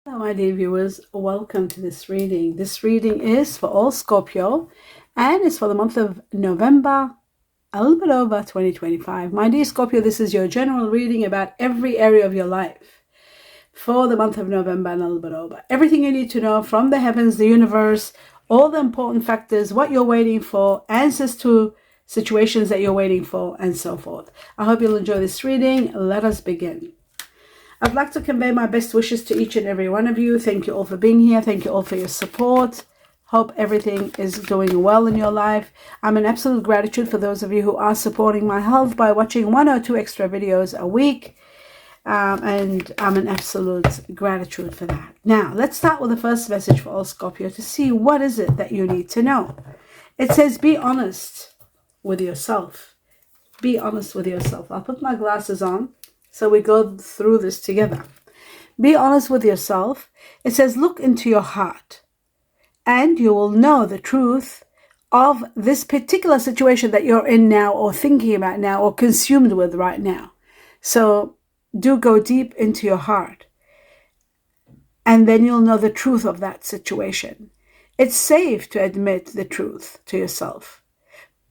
Hello, my dear viewers. Welcome to this reading. This reading is for all Scorpio and it's for the month of November, a little bit over 2025. My dear Scorpio, this is your general reading about every area of your life for the month of November and a little bit over. Everything you need to know from the heavens, the universe, all the important factors, what you're waiting for, answers to situations that you're waiting for, and so forth. I hope you'll enjoy this reading. Let us begin. I'd like to convey my best wishes to each and every one of you. Thank you all for being here. Thank you all for your support. Hope everything is going well in your life. I'm in absolute gratitude for those of you who are supporting my health by watching 1 or 2 extra videos a week. And I'm in absolute gratitude for that. Now, let's start with the first message for all Scorpio to see what is it that you need to know. It says, be honest with yourself. Be honest with yourself. I'll put my glasses on so we go through this together. Be honest with yourself. It says, look into your heart and you will know the truth of this particular situation that you're in now or thinking about now or consumed with right now. So do go deep into your heart and then you'll know the truth of that situation. It's safe to admit the truth to yourself.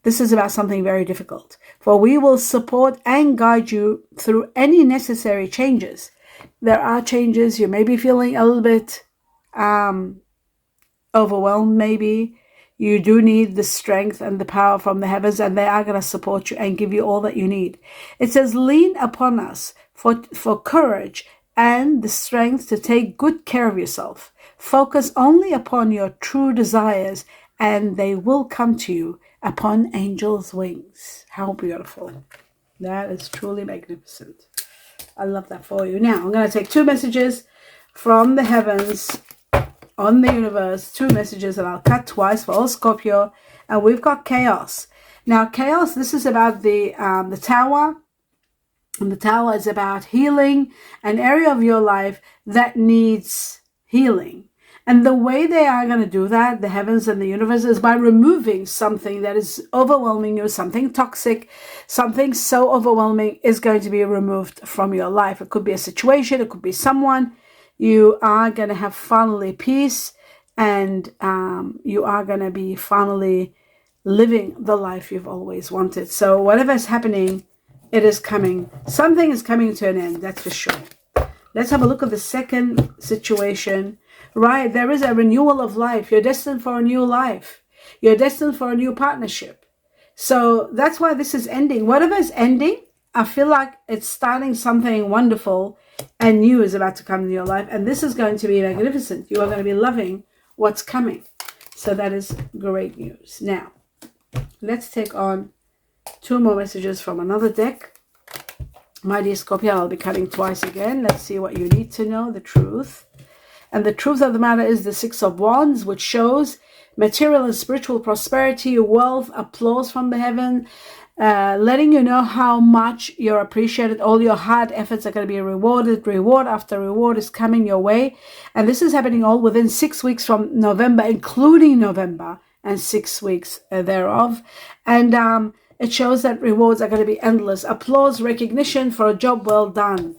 This is about something very difficult, for we will support and guide you through any necessary changes. There are changes. You may be feeling a little bit overwhelmed, maybe. You do need the strength and the power from the heavens, and they are going to support you and give you all that you need. It says, lean upon us for courage and the strength to take good care of yourself. Focus only upon your true desires, and they will come to you upon angels' wings. How beautiful. That is truly magnificent. I love that for you. Now, I'm going to take 2 messages from the heavens on the universe. 2 messages, and I'll cut twice for all Scorpio. And we've got chaos. Now, chaos, this is about the tower. And the tower is about healing, an area of your life that needs healing. And the way they are going to do that, the heavens and the universe, is by removing something that is overwhelming you, something toxic, something so overwhelming is going to be removed from your life. It could be a situation, it could be someone. You are going to have finally peace, and you are going to be finally living the life you've always wanted. So whatever is happening, it is coming. Something is coming to an end, that's for sure. Let's have a look at the second situation. Right, there is a renewal of life. You're destined for a new life. You're destined for a new partnership. So that's why this is ending. Whatever is ending, I feel like it's starting something wonderful and new is about to come in your life. And this is going to be magnificent. You are going to be loving what's coming. So that is great news. Now, let's take on 2 more messages from another deck. My dear Scorpio, I'll be cutting twice again. Let's see what you need to know, the truth. And the truth of the matter is the 6 of Wands, which shows material and spiritual prosperity, wealth, applause from the heaven, letting you know how much you're appreciated. All your hard efforts are going to be rewarded. Reward after reward is coming your way. And this is happening all within 6 weeks from November, including November, and 6 weeks thereof. And it shows that rewards are going to be endless. Applause, recognition for a job well done.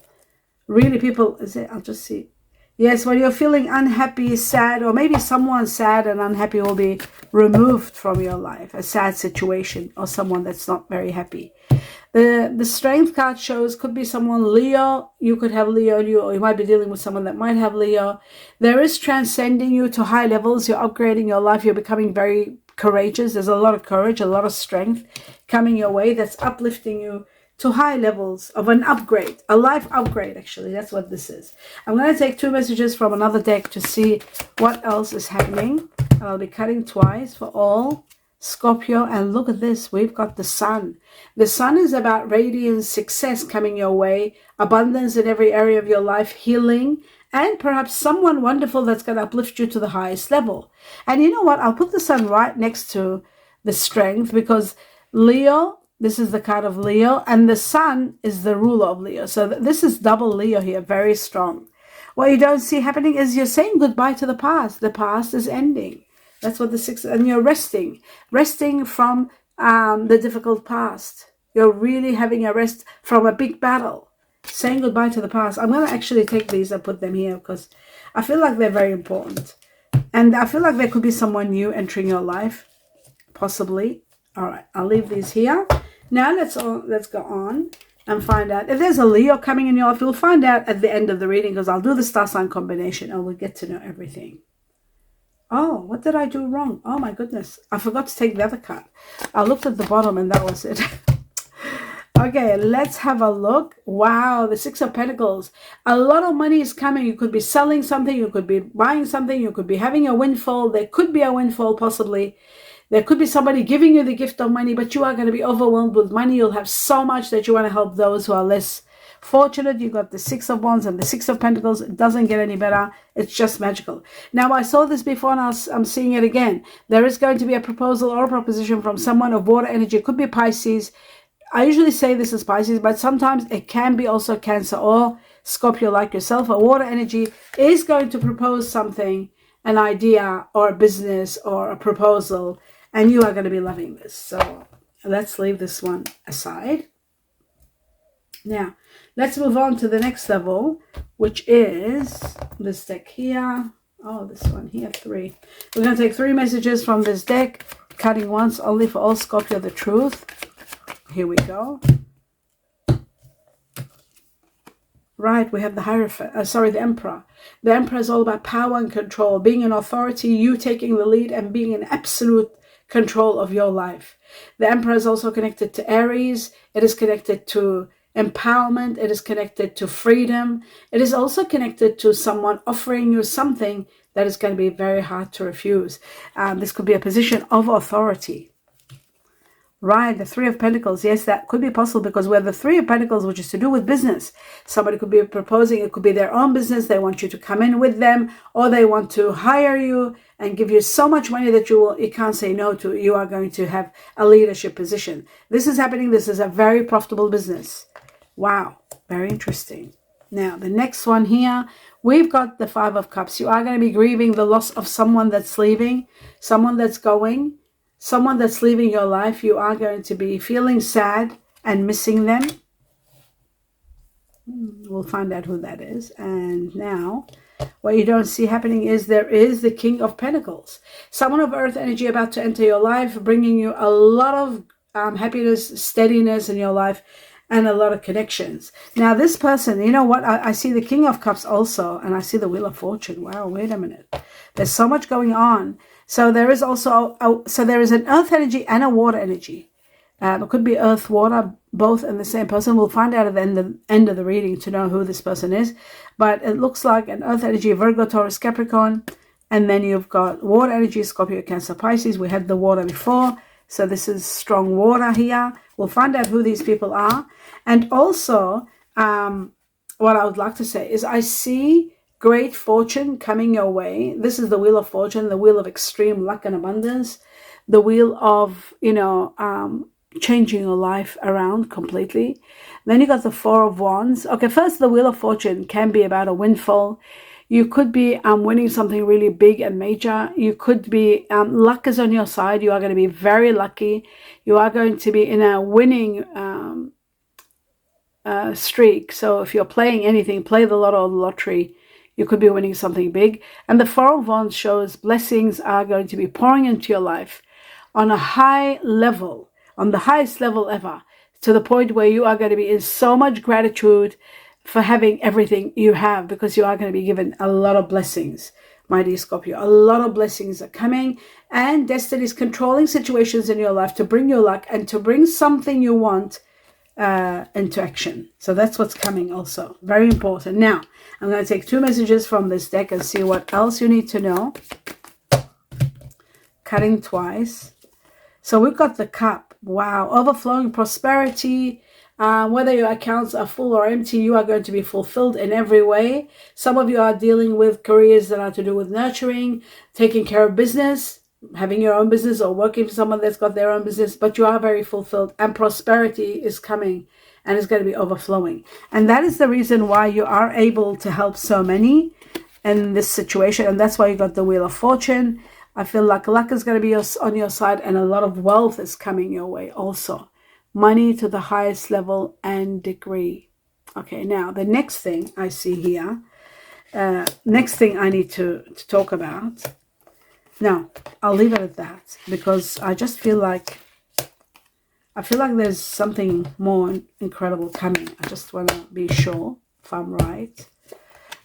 Really, people, I'll just see. Yes, when you're feeling unhappy, sad, or maybe someone sad and unhappy will be removed from your life, a sad situation, or someone that's not very happy. The strength card shows could be someone Leo. You could have Leo in you, or you might be dealing with someone that might have Leo. There is transcending you to high levels. You're upgrading your life. You're becoming very courageous. There's a lot of courage, a lot of strength coming your way that's uplifting you to high levels of an upgrade, a life upgrade, actually. That's what this is. I'm going to take 2 messages from another deck to see what else is happening. And I'll be cutting twice for all Scorpio. And look at this. We've got the sun. The sun is about radiance, success coming your way, abundance in every area of your life, healing, and perhaps someone wonderful that's going to uplift you to the highest level. And you know what? I'll put the sun right next to the strength, because Leo, this is the card of Leo, and the sun is the ruler of Leo. So this is double Leo here, very strong. What you don't see happening is you're saying goodbye to the past. The past is ending. That's what the 6, and you're resting from the difficult past. You're really having a rest from a big battle. saying goodbye to the past. I'm going to actually take these and put them here because I feel like they're very important. And I feel like there could be someone new entering your life, possibly. All right, I'll leave these here. Now let's go on and find out if there's a Leo coming in your life. We'll find out at the end of the reading because I'll do the star sign combination and we'll get to know everything. Oh, what did I do wrong? Oh my goodness, I forgot to take the other card. I looked at the bottom and that was it. Okay, let's have a look. Wow, the Six of Pentacles. A lot of money is coming. You could be selling something. You could be buying something. You could be having a windfall. There could be a windfall possibly. There could be somebody giving you the gift of money, but you are going to be overwhelmed with money. You'll have so much that you want to help those who are less fortunate. You got the Six of Wands and the Six of Pentacles. It doesn't get any better. It's just magical. Now, I saw this before and I'm seeing it again. There is going to be a proposal or a proposition from someone of water energy. It could be Pisces. I usually say this is Pisces, but sometimes it can be also Cancer or Scorpio like yourself. A water energy is going to propose something, an idea or a business or a proposal, and you are going to be loving this. So let's leave this one aside. Now, let's move on to the next level, which is this deck here. Oh, this one here, 3. We're going to take 3 messages from this deck, cutting once only for all Scorpio the truth. Here we go. Right, we have the Hierophant, the Emperor. The Emperor is all about power and control, being an authority, you taking the lead and being in absolute control of your life. The Emperor is also connected to Aries. It is connected to empowerment. It is connected to freedom. It is also connected to someone offering you something that is going to be very hard to refuse. This could be a position of authority. Right, the Three of Pentacles. Yes, that could be possible because we have the Three of Pentacles, which is to do with business. Somebody could be proposing, it could be their own business. They want you to come in with them, or they want to hire you and give you so much money that you can't say no to. You are going to have a leadership position. This is happening. This is a very profitable business. Wow, very interesting. Now, the next one here, we've got the Five of Cups. You are going to be grieving the loss of someone that's leaving, someone that's going. Someone that's leaving your life. You are going to be feeling sad and missing them. We'll find out who that is. And now, what you don't see happening is there is the King of Pentacles. Someone of earth energy about to enter your life, bringing you a lot of happiness, steadiness in your life, and a lot of connections. Now, this person, you know what? I see the King of Cups also, and I see the Wheel of Fortune. Wow, wait a minute. There's so much going on. So there is also, there is an earth energy and a water energy. It could be earth, water, both in the same person. We'll find out at the end of the reading to know who this person is. But it looks like an earth energy, Virgo, Taurus, Capricorn. And then you've got water energy, Scorpio, Cancer, Pisces. We had the water before. So this is strong water here. We'll find out who these people are. And also, what I would like to say is I see great fortune coming your way. This is the Wheel of Fortune, the wheel of extreme luck and abundance, the wheel of, changing your life around completely. Then you got the Four of Wands. Okay, first, the Wheel of Fortune can be about a windfall. You could be winning something really big and major. You could be, luck is on your side. You are going to be very lucky. You are going to be in a winning streak. So if you're playing anything, play the lotto or the lottery, you could be winning something big. And the Four of Wands shows blessings are going to be pouring into your life on a high level, on the highest level ever, to the point where you are going to be in so much gratitude for having everything you have, because you are going to be given a lot of blessings, my dear Scorpio. A lot of blessings are coming, and destiny is controlling situations in your life to bring you luck and to bring something you want into action. So that's what's coming also. Very important. Now, I'm going to take 2 messages from this deck and see what else you need to know. Cutting twice. So we've got the Cup. Wow. Overflowing prosperity. Whether your accounts are full or empty, you are going to be fulfilled in every way. Some of you are dealing with careers that are to do with nurturing, taking care of business, having your own business, or working for someone that's got their own business, but you are very fulfilled, and prosperity is coming and it's going to be overflowing. And that is the reason why you are able to help so many in this situation. And that's why you got the Wheel of Fortune. I feel like luck is going to be on your side, and a lot of wealth is coming your way also. Money to the highest level and degree. Okay, now the next thing I see here, next thing I need to talk about. Now, I'll leave it at that because I just feel like there's something more incredible coming. I just want to be sure if I'm right.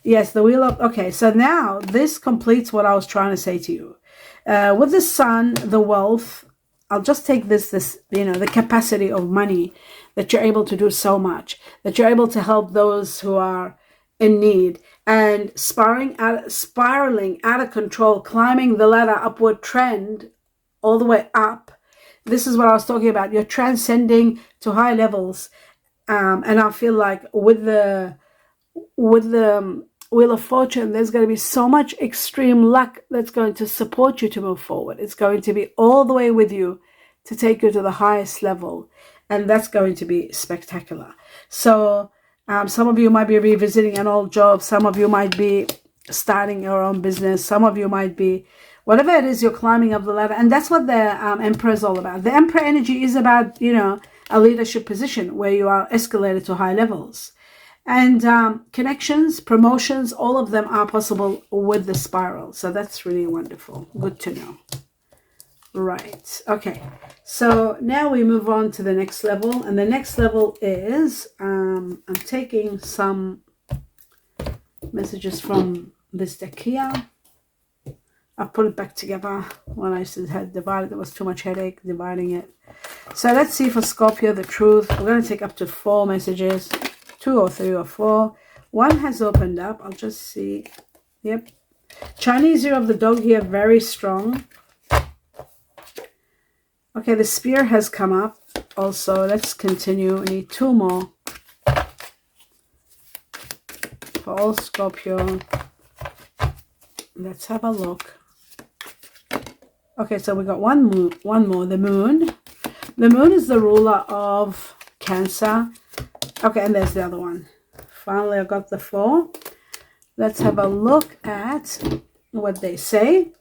Yes, the wheel of... Okay, so now this completes what I was trying to say to you. With the sun, the wealth, I'll just take this, you know, the capacity of money, that you're able to do so much, that you're able to help those who are in need, and spiraling out of control, climbing the ladder upward trend all the way up. This is what I was talking about. You're transcending to high levels. And I feel like with the Wheel of Fortune, there's going to be so much extreme luck that's going to support you to move forward. It's going to be all the way with you to take you to the highest level. And that's going to be spectacular. So some of you might be revisiting an old job. Some of you might be starting your own business. Some of you might be, whatever it is, you're climbing up the ladder. And that's what the Emperor is all about. The Emperor energy is about, you know, a leadership position where you are escalated to high levels. And connections, promotions, all of them are possible with the spiral. So that's really wonderful. Good to know. Right. Okay. So now we move on to the next level. And the next level is, I'm taking some messages from this deck here. I'll put it back together. When I had divided, there was too much headache dividing it. So let's see for Scorpio, the truth. We're going to take up to 4 messages. 2 or 3 or 4. One has opened up. I'll just see. Yep. Chinese year of the dog here, very strong. Okay, the spear has come up. Also, let's continue. We need 2 more. For all Scorpio. Let's have a look. Okay, so we got one more. The moon. The moon is the ruler of Cancer. Okay, and there's the other one. Finally, I got the 4. Let's have a look at what they say.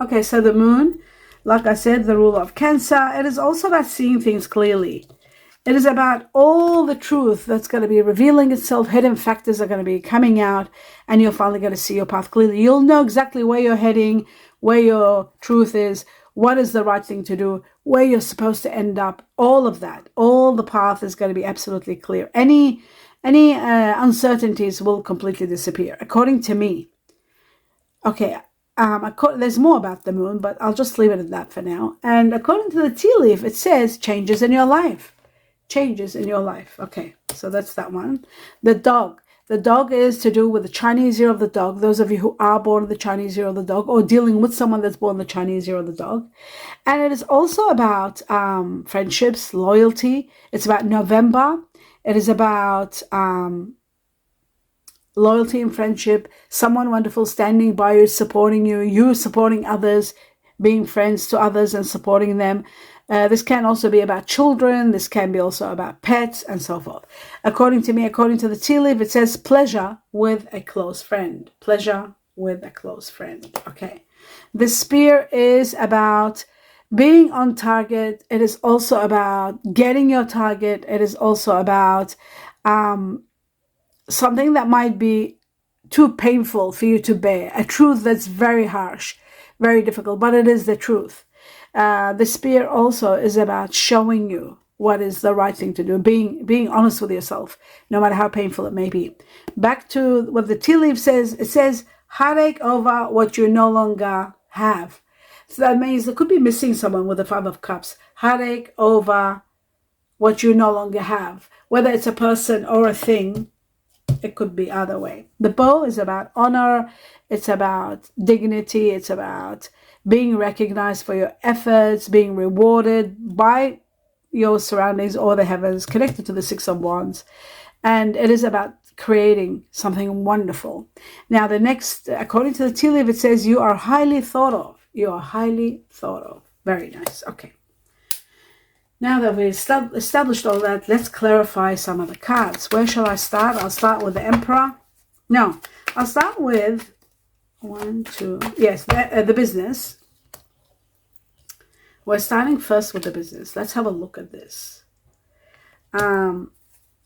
Okay, so the moon, like I said, the ruler of Cancer. It is also about seeing things clearly. It is about all the truth that's going to be revealing itself. Hidden factors are going to be coming out, and you're finally going to see your path clearly. You'll know exactly where you're heading, where your truth is, what is the right thing to do, where you're supposed to end up, all of that. All the path is going to be absolutely clear. Any uncertainties will completely disappear, according to me. Okay, there's more about the moon, but I'll just leave it at that for now. And according to the tea leaf, it says changes in your life. Changes in your life. Okay, so that's that one. The dog. The dog is to do with the Chinese year of the dog. Those of you who are born in the Chinese year of the dog, or dealing with someone that's born in the Chinese year of the dog. And it is also about friendships, loyalty. It's about November. It is about loyalty and friendship. Someone wonderful standing by you, supporting you. You supporting others, being friends to others and supporting them. This can also be about children. This can be also about pets and so forth. According to me, according to the tea leaf, it says pleasure with a close friend. Pleasure with a close friend. Okay. The spear is about being on target. It is also about getting your target. It is also about something that might be too painful for you to bear. A truth that's very harsh, very difficult, but it is the truth. The spear also is about showing you what is the right thing to do, being honest with yourself, no matter how painful it may be. Back to what the tea leaf says, it says heartache over what you no longer have. So that means it could be missing someone with the 5 of Cups. Heartache over what you no longer have, whether it's a person or a thing. It could be either way. The bow is about honor. It's about dignity. It's about being recognized for your efforts, being rewarded by your surroundings or the heavens, connected to the 6 of Wands. And it is about creating something wonderful. Now, the next, according to the tea leaf, it says you are highly thought of. You are highly thought of. Very nice. Okay. Now that we've established all that, let's clarify some of the cards. Where shall I start? I'll start with the Emperor. No, I'll start with 1, 2. Yes, the business. We're starting first with the business. Let's have a look at this.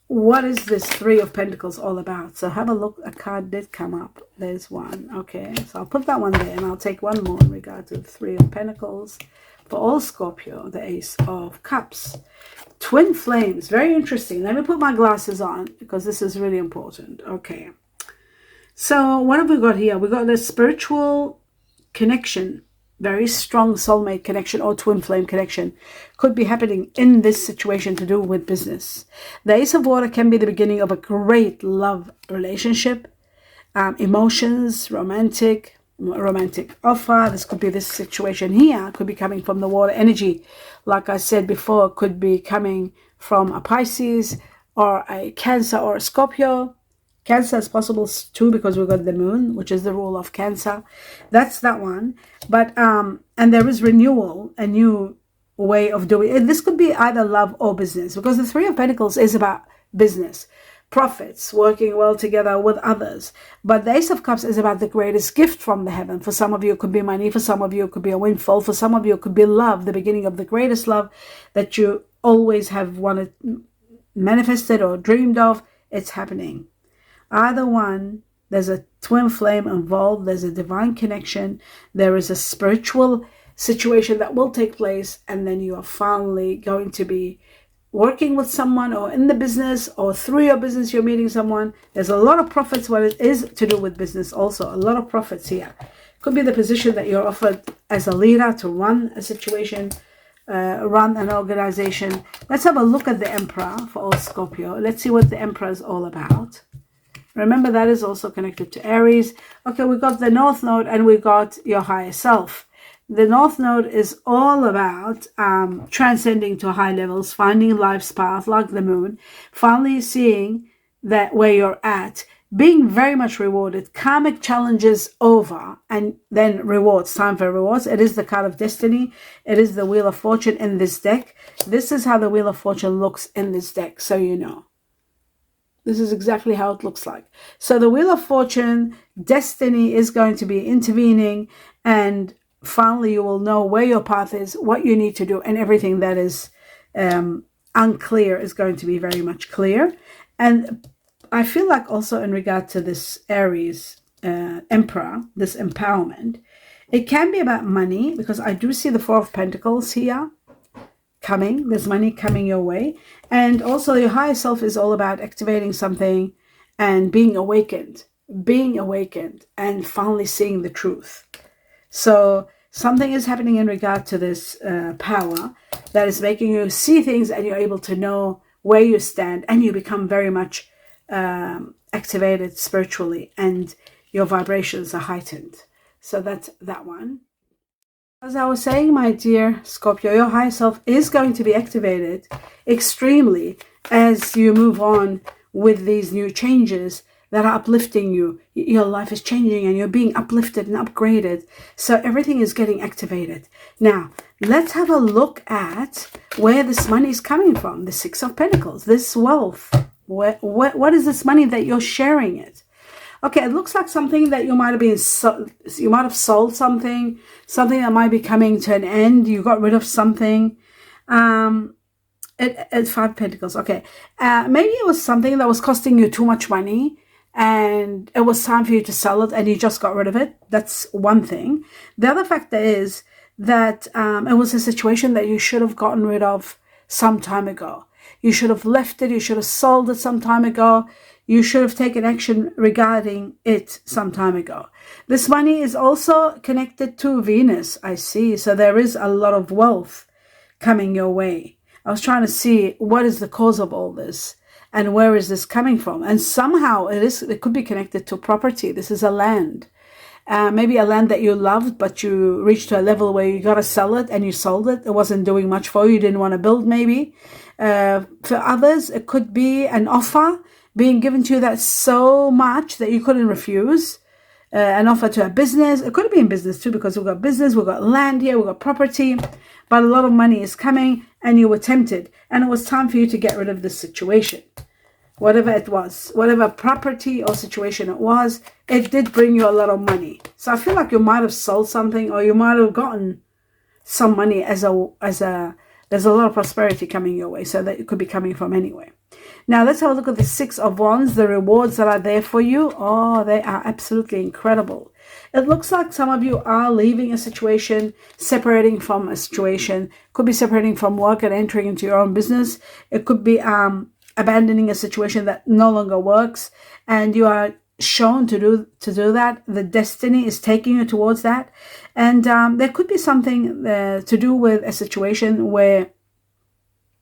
what is this Three of Pentacles all about? So have a look. A card did come up. There's one. Okay, so I'll put that one there, and I'll take one more in regard to the Three of Pentacles for all Scorpio. The Ace of Cups. Twin flames. Very interesting. Let me put my glasses on because this is really important. Okay. So what have we got here? We got the spiritual connection. Very strong soulmate connection or twin flame connection could be happening in this situation to do with business. The Ace of Water can be the beginning of a great love relationship, emotions, romantic offer. This could be this situation here, could be coming from the water energy. Like I said before, could be coming from a Pisces or a Cancer or a Scorpio. Cancer is possible too because we've got the moon, which is the rule of Cancer. That's that one. But and there is renewal, a new way of doing it. This could be either love or business, because the Three of Pentacles is about business, profits, working well together with others. But the Ace of Cups is about the greatest gift from the heaven. For some of you, it could be money. For some of you, it could be a windfall. For some of you, it could be love, the beginning of the greatest love that you always have wanted, manifested or dreamed of. It's happening. Either one, there's a twin flame involved, there's a divine connection, there is a spiritual situation that will take place, and then you are finally going to be working with someone or in the business or through your business you're meeting someone. There's a lot of profits when it is to do with business also, a lot of profits here. Could be the position that you're offered as a leader to run a situation, run an organization. Let's have a look at the Emperor for all Scorpio. Let's see what the Emperor is all about. Remember, that is also connected to Aries. Okay, we got the North Node and we got your higher self. The North Node is all about transcending to high levels, finding life's path like the moon, finally seeing that where you're at, being very much rewarded, karmic challenges over, and then rewards, time for rewards. It is the card of destiny. It is the Wheel of Fortune in this deck. This is how the Wheel of Fortune looks in this deck, so you know. This is exactly how it looks like. So the Wheel of Fortune, destiny is going to be intervening, and finally you will know where your path is, what you need to do, and everything that is unclear is going to be very much clear. And I feel like also in regard to this Aries Emperor, this empowerment, it can be about money, because I do see the Four of Pentacles here coming. There's money coming your way. And also your higher self is all about activating something and being awakened and finally seeing the truth. So something is happening in regard to this power that is making you see things, and you're able to know where you stand, and you become very much activated spiritually, and your vibrations are heightened. So that's that one. As I was saying, my dear Scorpio, your higher self is going to be activated extremely as you move on with these new changes that are uplifting you. Your life is changing and you're being uplifted and upgraded. So everything is getting activated. Now, let's have a look at where this money is coming from. The Six of Pentacles, this wealth. What is this money that you're sharing it? Okay, it looks like something that you might have been, you might have sold something that might be coming to an end. You got rid of something. It's Five of Pentacles. Okay, maybe it was something that was costing you too much money, and it was time for you to sell it, and you just got rid of it. That's one thing. The other factor is that it was a situation that you should have gotten rid of some time ago. You should have left it. You should have sold it some time ago. You should have taken action regarding it some time ago. This money is also connected to Venus, I see. So there is a lot of wealth coming your way. I was trying to see what is the cause of all this and where is this coming from. And somehow it could be connected to property. This is a land. Maybe a land that you loved, but you reached to a level where you got to sell it and you sold it. It wasn't doing much for you. You didn't want to build maybe. For others, it could be an offer being given to you that's so much that you couldn't refuse. An offer to a business. It could be in business too, because we've got business, we've got land here, we've got property, but a lot of money is coming and you were tempted, and it was time for you to get rid of this situation. Whatever it was, whatever property or situation it was, it did bring you a lot of money. So I feel like you might have sold something, or you might have gotten some money there's a lot of prosperity coming your way, so that it could be coming from anyway. Now let's have a look at the Six of Wands, the rewards that are there for you. Oh, they are absolutely incredible. It looks like some of you are leaving a situation, separating from a situation. Could be separating from work and entering into your own business. It could be abandoning a situation that no longer works, and you are shown to do that. The destiny is taking you towards that, and there could be something to do with a situation where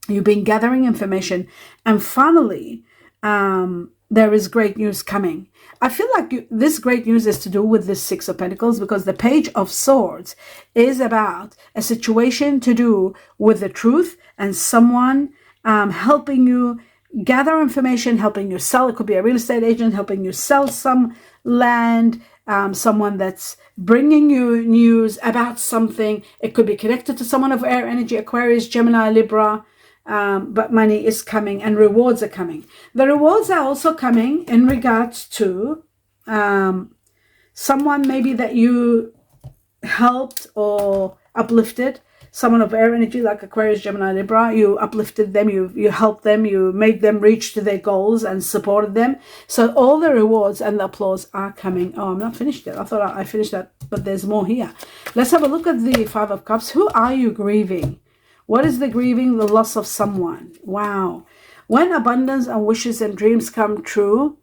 you've been gathering information, and finally there is great news coming. I feel like this great news is to do with this Six of Pentacles, because the Page of Swords is about a situation to do with the truth and someone helping you gather information, helping you sell. It could be a real estate agent helping you sell some land, someone that's bringing you news about something. It could be connected to someone of air energy, Aquarius, Gemini, Libra. But money is coming and rewards are coming. The rewards are also coming in regards to someone maybe that you helped or uplifted, someone of air energy like Aquarius, Gemini, Libra. You uplifted them, you helped them, you made them reach to their goals and supported them. So all the rewards and the applause are coming. Oh, I'm not finished yet. I thought I finished that, but there's more here. Let's have a look at the Five of Cups. Who are you grieving? What is the grieving? The loss of someone. Wow. When abundance and wishes and dreams come true,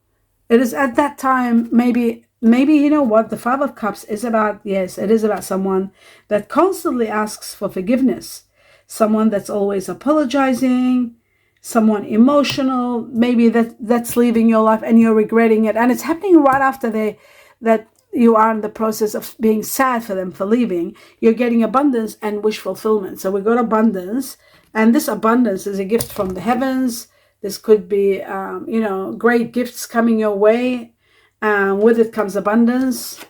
it is at that time, maybe, you know what, the Five of Cups is about, yes, it is about someone that constantly asks for forgiveness. Someone that's always apologizing, someone emotional, maybe that's leaving your life and you're regretting it. And it's happening right after that you are in the process of being sad for them for leaving. You're getting abundance and wish fulfillment. So we got abundance, and this abundance is a gift from the heavens. This could be, great gifts coming your way. With it comes abundance.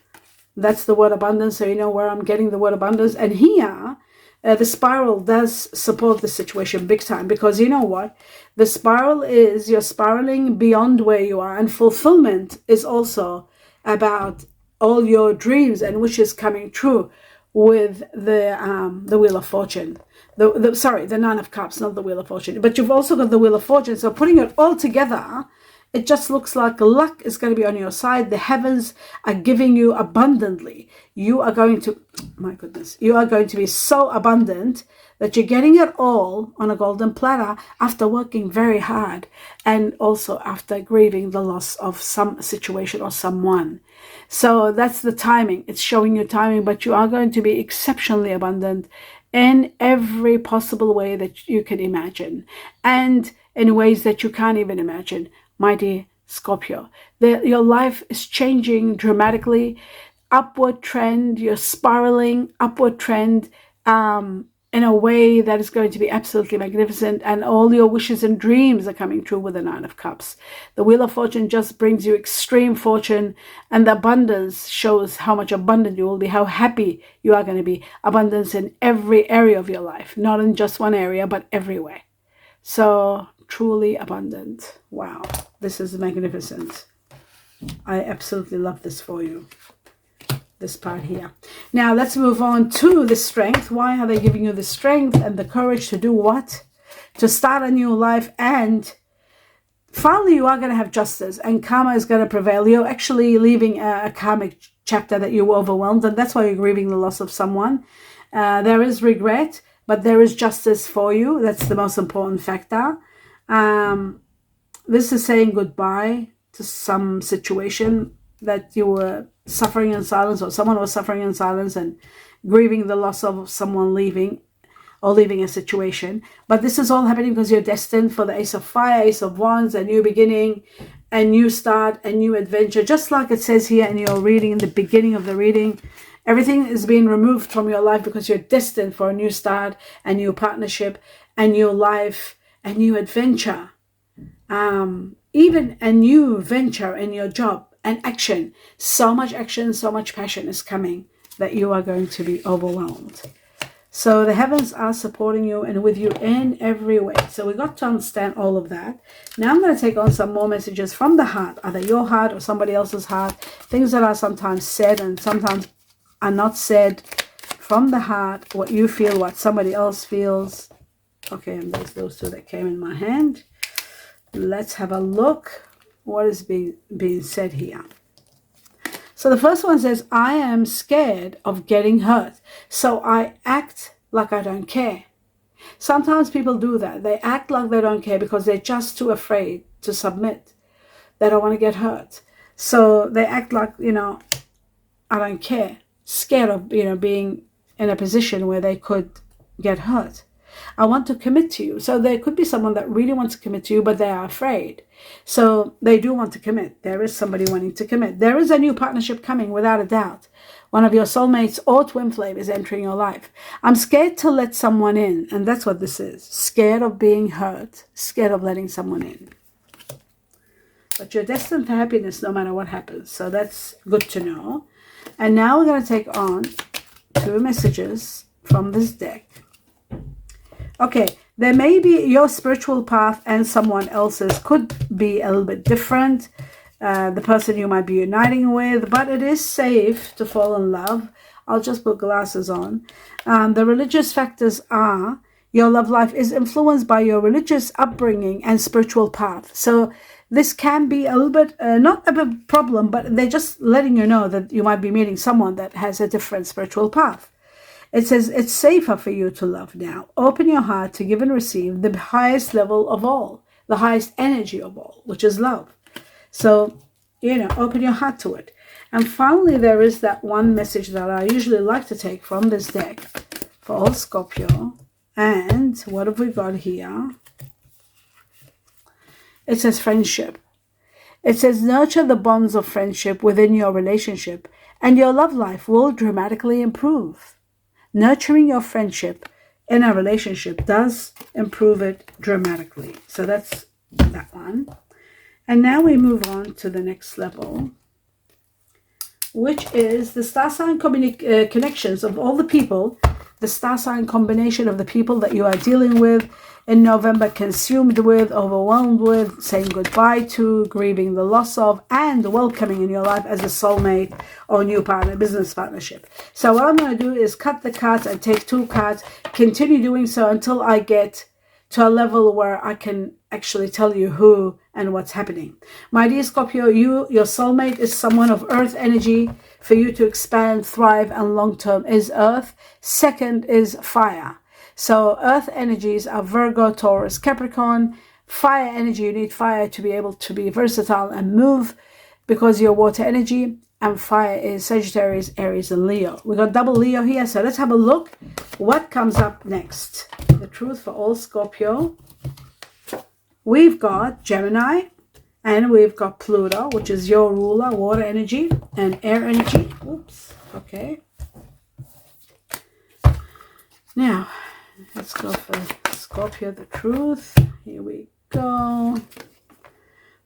That's the word abundance. So you know where I'm getting the word abundance. And here, the spiral does support the situation big time, because you know what? The spiral is you're spiraling beyond where you are, and fulfillment is also about all your dreams and wishes coming true with the Wheel of Fortune. The Nine of Cups, not the Wheel of Fortune. But you've also got the Wheel of Fortune. So putting it all together, it just looks like luck is going to be on your side. The heavens are giving you abundantly. You are going to, my goodness, you are going to be so abundant that you're getting it all on a golden platter after working very hard, and also after grieving the loss of some situation or someone. So that's the timing. It's showing you timing, but you are going to be exceptionally abundant in every possible way that you can imagine, and in ways that you can't even imagine, my dear Scorpio. Your life is changing dramatically. Upward trend, you're spiraling, upward trend, in a way that is going to be absolutely magnificent, and all your wishes and dreams are coming true with the Nine of Cups. The Wheel of Fortune just brings you extreme fortune, and the abundance shows how much abundant you will be, how happy you are going to be. Abundance in every area of your life, not in just one area, but everywhere. So truly abundant. Wow, this is magnificent. I absolutely love this for you. This part here. Now let's move on to the strength. Why are they giving you the strength and the courage to do what? To start a new life, and finally you are going to have justice and karma is going to prevail. You're actually leaving a karmic chapter that you were overwhelmed, and that's why you're grieving the loss of someone. There is regret, but there is justice for you. That's the most important factor. This is saying goodbye to some situation that you were suffering in silence, or someone was suffering in silence and grieving the loss of someone leaving, or leaving a situation. But this is all happening because you're destined for the Ace of Fire, Ace of Wands, a new beginning, a new start, a new adventure. Just like it says here in your reading, in the beginning of the reading, everything is being removed from your life because you're destined for a new start, a new partnership, a new life, a new adventure. Even a new venture in your job. And action, so much passion is coming that you are going to be overwhelmed. So the heavens are supporting you and with you in every way. So we got to understand all of that. Now I'm going to take on some more messages from the heart, either your heart or somebody else's heart. Things that are sometimes said and sometimes are not said from the heart. What you feel, what somebody else feels. Okay, and there's those two that came in my hand. Let's have a look. What is being said here? So the first one says, I am scared of getting hurt, so I act like I don't care. Sometimes people do that. They act like they don't care because they're just too afraid to submit. They don't want to get hurt. So they act like, I don't care. Scared of, being in a position where they could get hurt. I want to commit to you. So there could be someone that really wants to commit to you, but they are afraid. So they do want to commit. There is somebody wanting to commit. There is a new partnership coming without a doubt. One of your soulmates or twin flame is entering your life. I'm scared to let someone in. And that's what this is. Scared of being hurt. Scared of letting someone in. But you're destined for happiness no matter what happens. So that's good to know. And now we're going to take on 2 messages from this deck. Okay, there may be your spiritual path and someone else's could be a little bit different. The person you might be uniting with, but it is safe to fall in love. I'll just put glasses on. The religious factors are your love life is influenced by your religious upbringing and spiritual path. So this can be a little bit, not a big problem, but they're just letting you know that you might be meeting someone that has a different spiritual path. It says it's safer for you to love now. Open your heart to give and receive the highest level of all, the highest energy of all, which is love. So, open your heart to it. And finally, there is that one message that I usually like to take from this deck for all Scorpio. And what have we got here? It says friendship. It says nurture the bonds of friendship within your relationship and your love life will dramatically improve. Nurturing your friendship in a relationship does improve it dramatically. So that's that one. And now we move on to the next level, which is the star sign connections of all the people, the star sign combination of the people that you are dealing with in November, consumed with, overwhelmed with, saying goodbye to, grieving the loss of, and welcoming in your life as a soulmate or new partner, business partnership. So what I'm going to do is cut the cards and take 2 cards, continue doing so until I get to a level where I can actually tell you who and what's happening. My dear Scorpio, your soulmate is someone of earth energy. For you to expand, thrive, and long-term is earth. Second is fire. So earth energies are Virgo, Taurus, Capricorn. Fire energy, you need fire to be able to be versatile and move because you're water energy. And fire is Sagittarius, Aries, and Leo. We got double Leo here. So let's have a look what comes up next. The truth for all Scorpio. We've got Gemini and we've got Pluto, which is your ruler, water energy and air energy. Oops. Okay. Now, let's go for Scorpio, the truth. Here we go.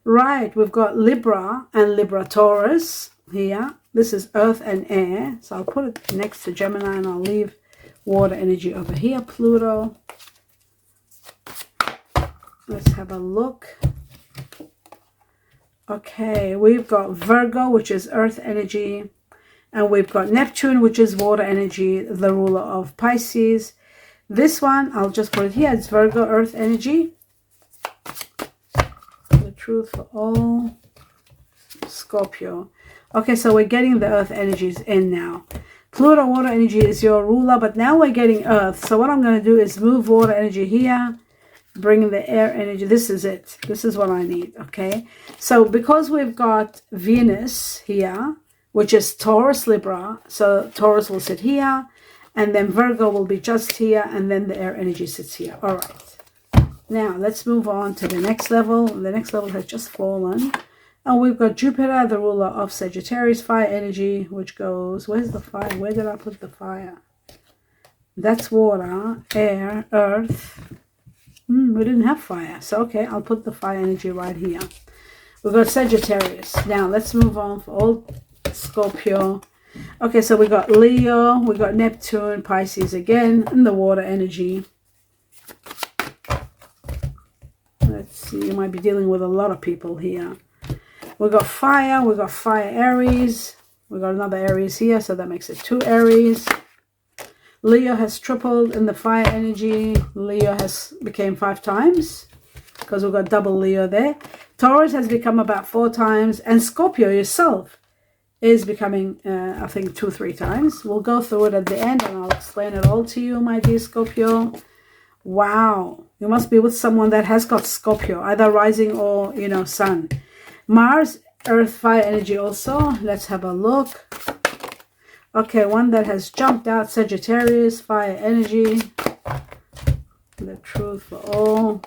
Right, we've got Libra and Libra Taurus here. This is earth and air. So I'll put it next to Gemini and I'll leave water energy over here, Pluto. Let's have a look. Okay, we've got Virgo, which is earth energy. And we've got Neptune, which is water energy, the ruler of Pisces. This one, I'll just put it here. It's Virgo, earth energy. The truth for all Scorpio. Okay, so we're getting the earth energies in now. Pluto, water energy is your ruler, but now we're getting earth. So what I'm going to do is move water energy here. Bring the air energy. This is it. This is what I need, okay? So because we've got Venus here, which is Taurus, Libra, so Taurus will sit here, and then Virgo will be just here, and then the air energy sits here. All right. Now, let's move on to the next level. The next level has just fallen. And we've got Jupiter, the ruler of Sagittarius, fire energy, which goes... Where's the fire? Where did I put the fire? That's water, air, earth... we didn't have fire. So, okay, I'll put the fire energy right here. We've got Sagittarius. Now, let's move on for all Scorpio. Okay, so we got Leo. We got Neptune, Pisces again, and the water energy. Let's see. You might be dealing with a lot of people here. We got fire. We got fire Aries. We got another Aries here, so that makes it 2 Aries. Leo has tripled in the fire energy. Leo has became 5 times. because we've got double Leo there. Taurus has become about 4 times, and Scorpio yourself is becoming, I think, 2 or 3 times. We'll go through it at the end, and I'll explain it all to you, my dear Scorpio. Wow, you must be with someone that has got Scorpio, either rising or, you know, sun. Mars, earth, fire energy also. Let's have a look. Okay, one that has jumped out, Sagittarius, fire energy. The truth for all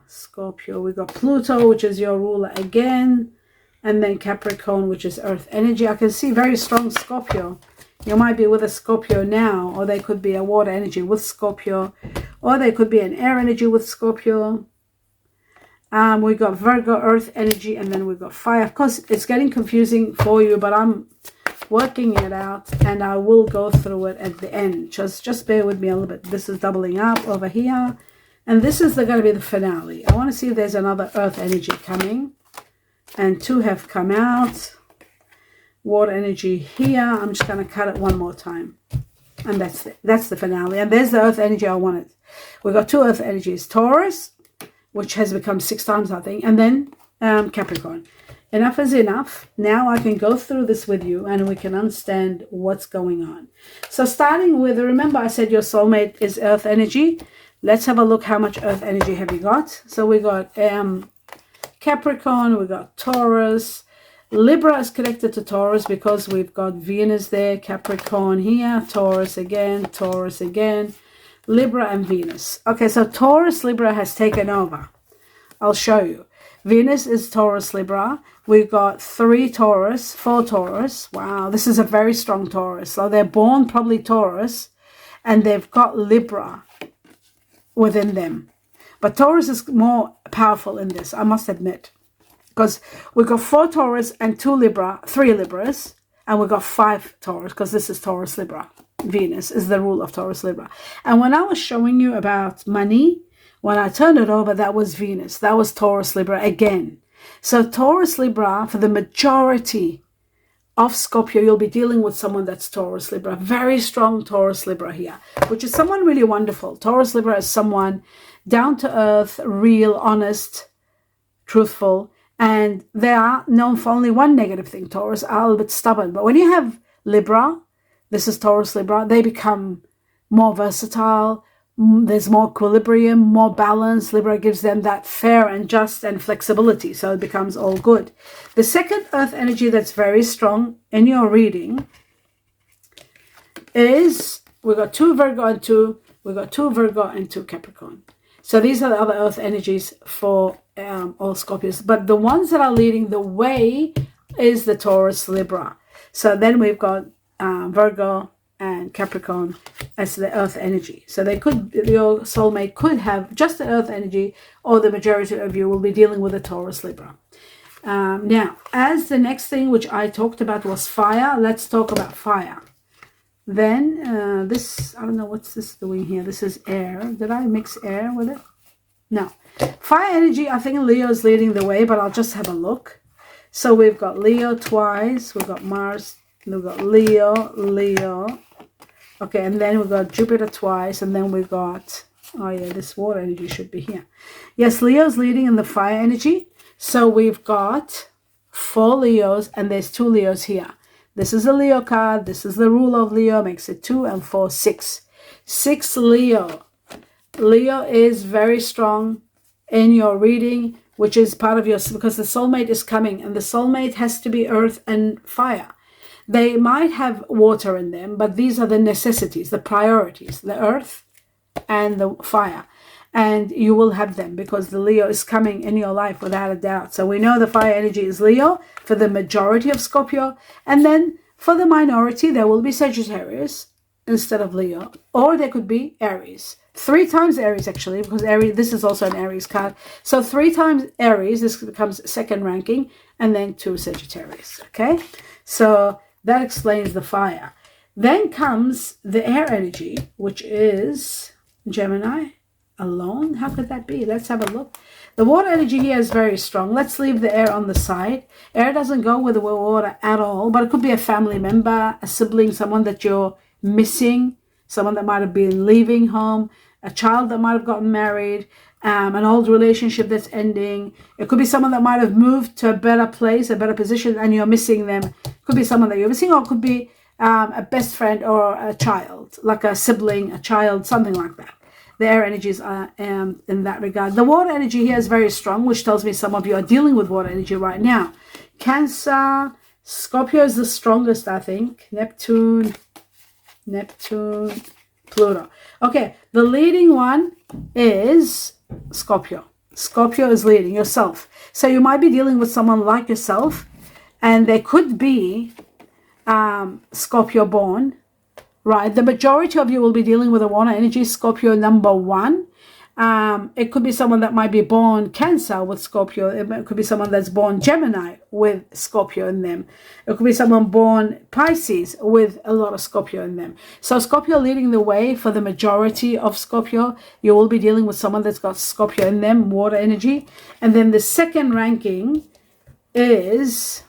Scorpio. We got Pluto, which is your ruler again. And then Capricorn, which is earth energy. I can see very strong Scorpio. You might be with a Scorpio now, or they could be a water energy with Scorpio, or they could be an air energy with Scorpio. We got Virgo, earth energy, and then we got fire. Of course, it's getting confusing for you, but I'm working it out, and I will go through it at the end. Just bear with me a little bit. This is doubling up over here, and this is going to be the finale. I want to see if there's another earth energy coming, and 2 have come out. Water energy here. I'm just going to cut it one more time, and that's it. That's the finale, and there's the earth energy I wanted. We got 2 earth energies: Taurus, which has become 6 times, I think, and then Capricorn. Enough is enough. Now I can go through this with you, and we can understand what's going on. So starting with, remember I said your soulmate is earth energy. Let's have a look how much earth energy have you got. So we got Capricorn, we got Taurus. Libra is connected to Taurus because we've got Venus there, Capricorn here, Taurus again, Libra and Venus. Okay, so Taurus, Libra has taken over. I'll show you. Venus is Taurus, Libra. We've got 3 Taurus, 4 Taurus. Wow, this is a very strong Taurus. So they're born probably Taurus, and they've got Libra within them. But Taurus is more powerful in this, I must admit. Because we've got 4 Taurus and 2 Libra, 3 Libras, and we've got 5 Taurus, because this is Taurus, Libra. Venus is the rule of Taurus, Libra. And when I was showing you about money, when I turned it over, that was Venus. That was Taurus, Libra again. So Taurus, Libra, for the majority of Scorpio, you'll be dealing with someone that's Taurus, Libra. Very strong Taurus, Libra here, which is someone really wonderful. Taurus, Libra is someone down to earth, real, honest, truthful. And they are known for only one negative thing. Taurus are a little bit stubborn. But when you have Libra, this is Taurus, Libra, they become more versatile. There's more equilibrium, more balance. Libra gives them that fair and just and flexibility. So it becomes all good. The second earth energy that's very strong in your reading is, we've got 2 Virgo and 2, we've got 2 Virgo and 2 Capricorn. So these are the other earth energies for all Scorpios. But the ones that are leading the way is the Taurus, Libra. So then we've got Virgo and Capricorn as the earth energy. So they could, your soulmate could have just the earth energy, or the majority of you will be dealing with the Taurus, Libra. Now, as the next thing which I talked about was fire, let's talk about fire. Then this, I don't know what's this doing here. This is air. Did I mix air with it? No. Fire energy, I think Leo is leading the way, but I'll just have a look. So we've got Leo twice. We've got Mars. We've got Leo. Okay, and then we've got Jupiter twice. And then we've got, oh yeah, this water energy should be here. Yes, Leo's leading in the fire energy. So we've got 4 Leos, and there's 2 Leos here. This is a Leo card. This is the rule of Leo. Makes it 2 and 4, 6. 6 Leo. Leo is very strong in your reading, which is part of your, because the soulmate is coming, and the soulmate has to be earth and fire. They might have water in them, but these are the necessities, the priorities, the earth and the fire. And you will have them because the Leo is coming in your life without a doubt. So we know the fire energy is Leo for the majority of Scorpio. And then for the minority, there will be Sagittarius instead of Leo. Or there could be Aries. 3 times Aries, actually, because Aries, this is also an Aries card. So 3 times Aries, this becomes second ranking, and then 2 Sagittarius. Okay? So that explains the fire. Then comes the air energy, which is Gemini. Alone? How could that be? Let's have a look. The water energy here is very strong. Let's leave the air on the side. Air doesn't go with the water at all, but it could be a family member, a sibling, someone that you're missing, someone that might have been leaving home. a child that might have gotten married, an old relationship that's ending. It could be someone that might have moved to a better place, a better position, and you're missing them. It could be someone that you're missing, or it could be a best friend or a child, like a sibling, a child, something like that. The air energies are in that regard. The water energy here is very strong, which tells me some of you are dealing with water energy right now. Cancer, Scorpio is the strongest, I think. Neptune, Pluto. Okay, the leading one is Scorpio. Scorpio is leading yourself. So you might be dealing with someone like yourself, and they could be Scorpio born, right? The majority of you will be dealing with a water energy, Scorpio number 1. It could be someone that might be born Cancer with Scorpio. It could be someone that's born Gemini with Scorpio in them. It could be someone born Pisces with a lot of Scorpio in them. So Scorpio leading the way for the majority of Scorpio. You will be dealing with someone that's got Scorpio in them, water energy. And then the second ranking is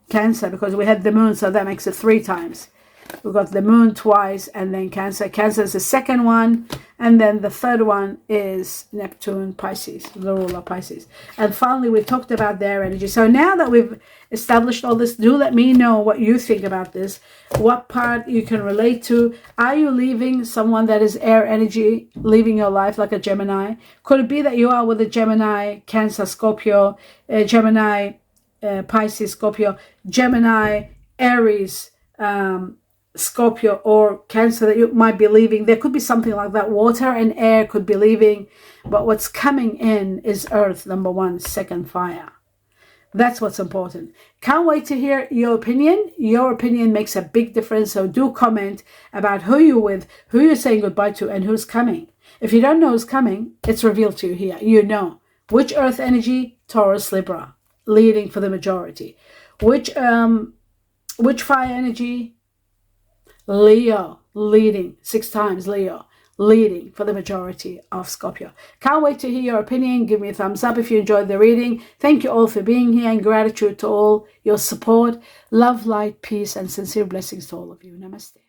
Cancer, because we had the moon, so that makes it 3 times. We've got the moon twice, and then Cancer. Cancer is the second one, and then the third one is Neptune, Pisces, the ruler Pisces. And finally, we talked about their energy. So now that we've established all this, do let me know what you think about this, what part you can relate to. Are you leaving someone that is air energy, leaving your life like a Gemini? Could it be that you are with a Gemini, Cancer, Scorpio, Gemini, Pisces, Scorpio, Gemini, Aries, Scorpio, or Cancer that you might be leaving? There could be something like that. Water and air could be leaving, but what's coming in is earth, number 1, second fire. That's what's important. Can't wait to hear your opinion. Your opinion makes a big difference, so do comment about who you're with, who you're saying goodbye to, and who's coming. If you don't know who's coming, it's revealed to you here. You know. Which earth energy? Taurus, Libra, leading for the majority. Which fire energy? Leo, leading 6 times. Leo, leading for the majority of Scorpio. Can't wait to hear your opinion. Give me a thumbs up if you enjoyed the reading. Thank you all for being here, and gratitude to all your support. Love, light, peace, and sincere blessings to all of you. Namaste.